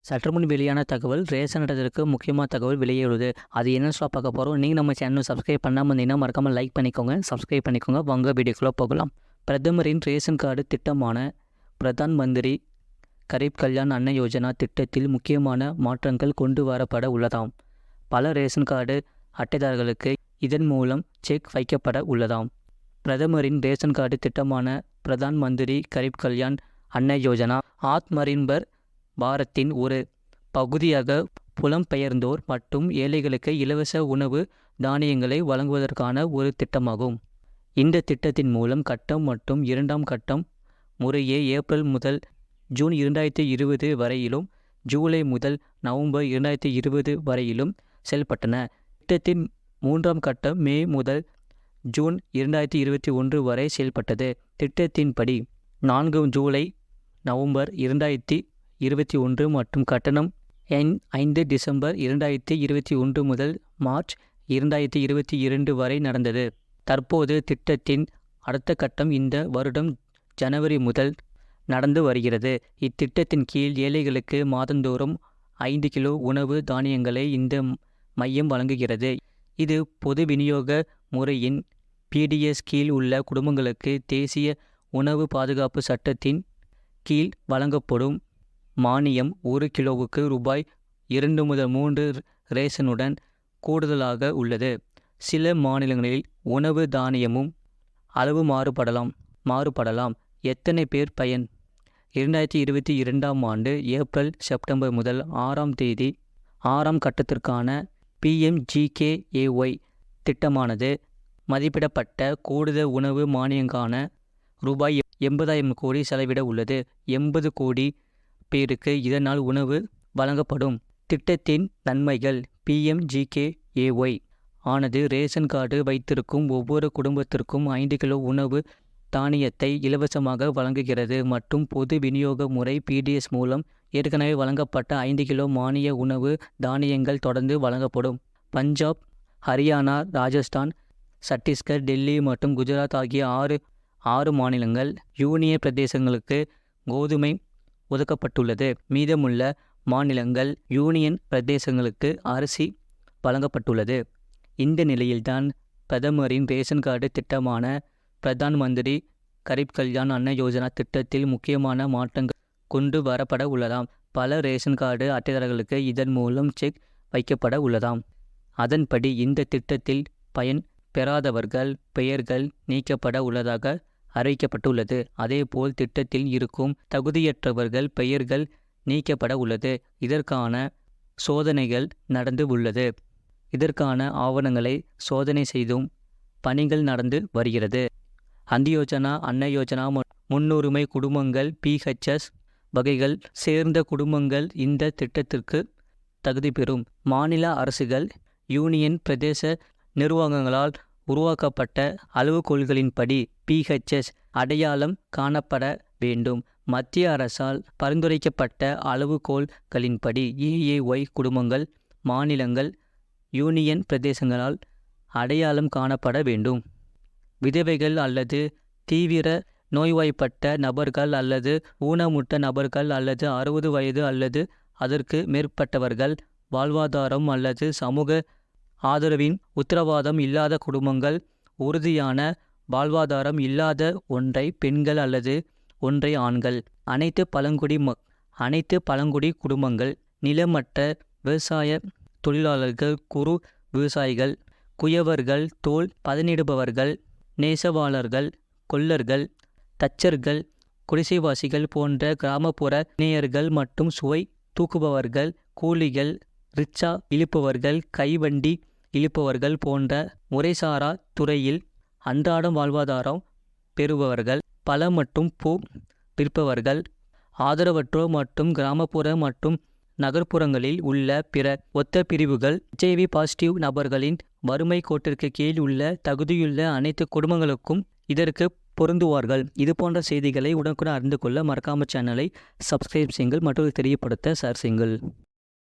சற்று முன் வெளியான தகவல் ரேஷன் அட்டைக்கு முக்கியமான தகவல் வெளியேறுது. அது என்னன்னு சொல்ல பார்க்க போகிறோம். நீங்கள் நம்ம சேனல் சப்ஸ்கிரைப் பண்ணாமல் இருந்தீங்கன்னா மறக்காமல் லைக் பண்ணிக்கோங்க, சப்ஸ்கிரைப் பண்ணிக்கோங்க. வாங்க வீடியோக்குள்ளே போகலாம். பிரதமரின் ரேஷன் கார்டு திட்டமான பிரதான் மந்திரி கரீப் கல்யாண் அன்ன யோஜனா திட்டத்தில் முக்கியமான மாற்றங்கள் கொண்டு வரப்பட உள்ளதாம். பல ரேஷன் கார்டு அட்டைதாரர்களுக்கு இதன் மூலம் செக் வைக்கப்பட உள்ளதாம். பிரதமரின் ரேஷன் கார்டு திட்டமான பிரதான் மந்திரி கரீப் கல்யாண் அன்ன யோஜனா ஆத்மநிர்பர் பாரத்தின் ஒரு பகுதியாக புலம்பெயர்ந்தோர் மற்றும் ஏழைகளுக்கு இலவச உணவு தானியங்களை வழங்குவதற்கான ஒரு திட்டமாகும். இந்த திட்டத்தின் மூலம் கட்டம் மற்றும் இரண்டாம் கட்டம் முறையே ஏப்ரல் முதல் ஜூன் 2020 வரையிலும் ஜூலை முதல் நவம்பர் 2020 வரையிலும் செயல்பட்டன. திட்டத்தின் மூன்றாம் கட்டம் மே முதல் ஜூன் 2021 வரை செயல்பட்டது. திட்டத்தின்படி 4 ஜூலை நவம்பர் 2021 மற்றும் கட்டணம் 5 டிசம்பர் 2021 முதல் மார்ச் 2022 வரை நடந்தது. தற்போது திட்டத்தின் அடுத்த கட்டம் இந்த வருடம் ஜனவரி முதல் நடந்து வருகிறது. இத்திட்டத்தின் கீழ் ஏழைகளுக்கு மாதந்தோறும் 5 கிலோ உணவு தானியங்களை இந்த மையம் வழங்குகிறது. இது பொது விநியோக முறையின் PDS கீழ் உள்ள குடும்பங்களுக்கு தேசிய உணவு பாதுகாப்பு சட்டத்தின் கீழ் வழங்கப்படும் மானியம் 1 கிலோவுக்கு ரூபாய் 2 முதல் 3 ரேஷனுடன் கூடுதலாக உள்ளது. சில மாநிலங்களில் உணவு தானியமும் அளவு மாறுபடலாம். எத்தனை பேர் பயன்? 2022 ஆண்டு ஏப்ரல் செப்டம்பர் முதல் 6ஆம் தேதி 6ஆம் கட்டத்திற்கான PMGKAY திட்டமானது மதிப்பிடப்பட்ட கூடுதல் உணவு மானியங்கான ரூபாய் 80,000 கோடி செலவிட உள்ளது. 80 கோடி பேருக்கு இதனால் உணவு வழங்கப்படும். திட்டத்தின் நன்மைகள். PMGKAY ஆனது ரேஷன் கார்டு வைத்திருக்கும் ஒவ்வொரு குடும்பத்திற்கும் 5 கிலோ உணவு தானியத்தை இலவசமாக வழங்குகிறது மற்றும் பொது விநியோக முறை PDS மூலம் ஏற்கனவே வழங்கப்பட்ட 5 கிலோ மானிய உணவு தானியங்கள் தொடர்ந்து வழங்கப்படும். பஞ்சாப், ஹரியானா, ராஜஸ்தான், சத்தீஸ்கர், டெல்லி மற்றும் குஜராத் ஆகிய 6 மாநிலங்கள் யூனியன் பிரதேசங்களுக்கு கோதுமை ஒதுக்கப்பட்டுள்ளது. மீதமுள்ள மாநிலங்கள் யூனியன் பிரதேசங்களுக்கு அரிசி வழங்கப்பட்டுள்ளது. இந்த நிலையில்தான் பிரதமரின் ரேஷன் கார்டு திட்டமான பிரதான் மந்திரி கரீப் கல்யாண் அன்ன யோஜனா திட்டத்தில் முக்கியமான மாற்றங்கள் கொண்டு வரப்பட உள்ளதாம். பல ரேஷன் கார்டு அட்டைதாரர்களுக்கு இதன் மூலம் செக் வைக்கப்பட உள்ளதாம். அதன்படி இந்த திட்டத்தில் பயன் பெறாதவர்கள் பெயர்கள் நீக்கப்பட உள்ளதாக அறிவிக்கப்பட்டுள்ளது. அதேபோல் திட்டத்தில் இருக்கும் தகுதியற்றவர்கள் பெயர்கள் நீக்கப்பட உள்ளது. இதற்கான சோதனைகள் நடந்து உள்ளது. இதற்கான ஆவணங்களை சோதனை செய்தும் பணிகள் நடந்து வருகிறது. அந்தியோஜனா, அன்ன யோஜனா, முன்னுரிமை குடும்பங்கள், PHS வகைகள் சேர்ந்த குடும்பங்கள் இந்த திட்டத்திற்கு தகுதி பெறும். மாநில அரசுகள், யூனியன் பிரதேச நிர்வாகங்களால் உருவாக்கப்பட்ட அளவுகோல்களின்படி PHS அடையாளம் காணப்பட வேண்டும். மத்திய அரசால் பரிந்துரைக்கப்பட்ட அளவுகோல்களின்படி AAY குடும்பங்கள் மாநிலங்கள், யூனியன் பிரதேசங்களால் அடையாளம் காணப்பட வேண்டும். விதவைகள் அல்லது தீவிர நோய்வாய்ப்பட்ட நபர்கள் அல்லது ஊனமுற்ற நபர்கள் அல்லது 60 வயது அல்லது அதற்கு மேற்பட்டவர்கள், வாழ்வாதாரம் அல்லது சமூக ஆதரவின் உத்தரவாதம் இல்லாத குடும்பங்கள், உறுதியான வாழ்வாதாரம் இல்லாத ஒன்றை பெண்கள் அல்லது ஒன்றை ஆண்கள், அனைத்து பழங்குடி குடும்பங்கள், நிலமற்ற விவசாய தொழிலாளர்கள், குறு விவசாயிகள், குயவர்கள், தோல் பதனிடுபவர்கள், நெசவாளர்கள், கொல்லர்கள், தச்சர்கள், குடிசைவாசிகள் போன்ற கிராமப்புற இணையர்கள் மற்றும் சுவை தூக்குபவர்கள், கூலிகள், ரிக்ஷா இழுப்பவர்கள், கைவண்டி இழுப்பவர்கள் போன்ற முறைசாரா துறையில் அன்றாடம் வாழ்வாதாரம் பெறுபவர்கள், பழம் மற்றும் பூ விற்பவர்கள், ஆதரவற்றோர் மற்றும் கிராமப்புற மற்றும் நகர்ப்புறங்களில் உள்ள பிற ஒத்த பிரிவுகள், HIV பாசிட்டிவ் நபர்களின் வறுமை கோட்டிற்கு கீழ் உள்ள தகுதியுள்ள அனைத்து குடும்பங்களுக்கும் இதற்கு பொருந்துவார்கள். இது போன்ற செய்திகளை உடனுக்குடன் அறிந்து கொள்ள மறக்காம சேனலை சப்ஸ்கிரைப் செய்யுங்கள். மற்றொரு தெரியப்படுத்த ஷேர் செய்யுங்கள்.